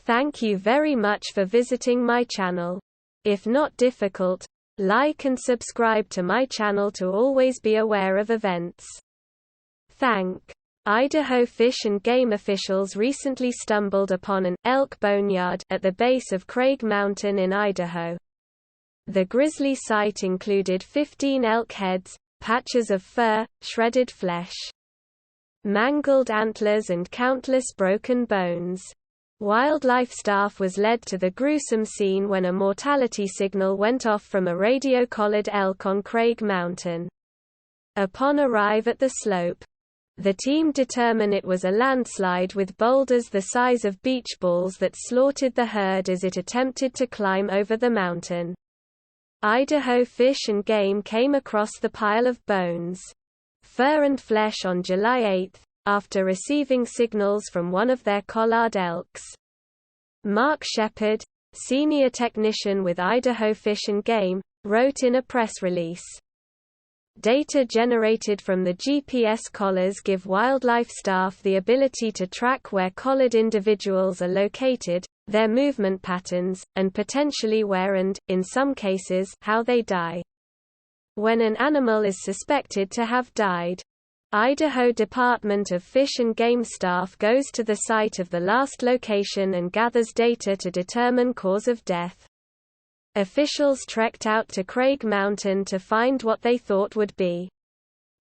Thank you very much for visiting my channel. If not difficult, like and subscribe to my channel to always be aware of events. Thank. Idaho Fish and Game officials recently stumbled upon an elk boneyard at the base of Craig Mountain in Idaho. The grisly sight included 15 elk heads, patches of fur, shredded flesh, mangled antlers and countless broken bones. Wildlife staff was led to the gruesome scene when a mortality signal went off from a radio-collared elk on Craig Mountain. Upon arrival at the slope, the team determined it was a landslide with boulders the size of beach balls that slaughtered the herd as it attempted to climb over the mountain. Idaho Fish and Game came across the pile of bones, fur and flesh on July 8, after receiving signals from one of their collared elks. Mark Shepard, senior technician with Idaho Fish and Game, wrote in a press release, "Data generated from the GPS collars give wildlife staff the ability to track where collared individuals are located, their movement patterns, and potentially where and, in some cases, how they die. When an animal is suspected to have died, Idaho Department of Fish and Game staff goes to the site of the last location and gathers data to determine cause of death." Officials trekked out to Craig Mountain to find what they thought would be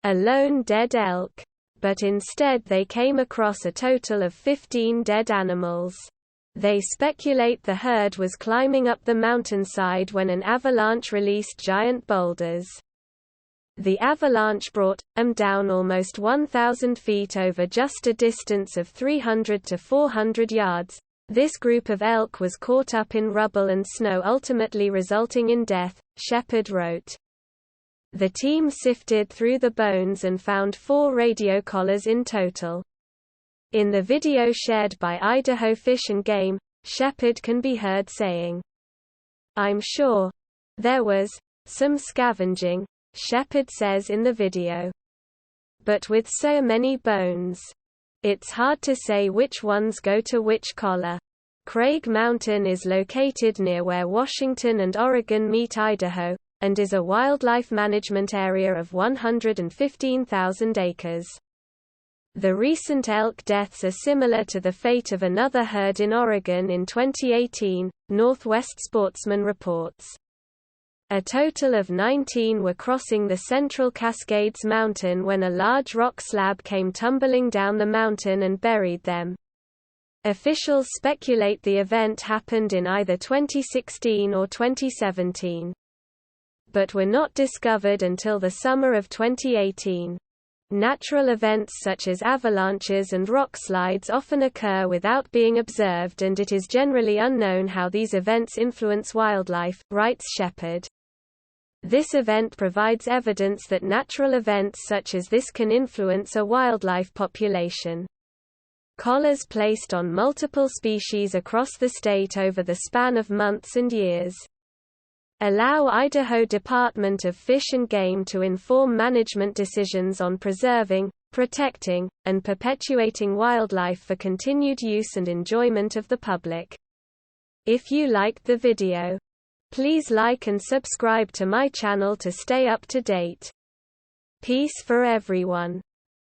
a lone dead elk, but instead they came across a total of 15 dead animals. They speculate the herd was climbing up the mountainside when an avalanche released giant boulders. The avalanche brought them down almost 1,000 feet over just a distance of 300 to 400 yards. This group of elk was caught up in rubble and snow, ultimately resulting in death, Shepard wrote. The team sifted through the bones and found 4 radio collars in total. In the video shared by Idaho Fish and Game, Shepard can be heard saying, "I'm sure there was some scavenging," Shepard says in the video. "But with so many bones, it's hard to say which ones go to which collar." Craig Mountain is located near where Washington and Oregon meet Idaho, and is a wildlife management area of 115,000 acres. The recent elk deaths are similar to the fate of another herd in Oregon in 2018, Northwest Sportsman reports. A total of 19 were crossing the Central Cascades Mountain when a large rock slab came tumbling down the mountain and buried them. Officials speculate the event happened in either 2016 or 2017, but were not discovered until the summer of 2018. Natural events such as avalanches and rock slides often occur without being observed, and it is generally unknown how these events influence wildlife, writes Shepard. This event provides evidence that natural events such as this can influence a wildlife population. Collars placed on multiple species across the state over the span of months and years allow Idaho Department of Fish and Game to inform management decisions on preserving, protecting, and perpetuating wildlife for continued use and enjoyment of the public. If you liked the video, please like and subscribe to my channel to stay up to date. Peace for everyone.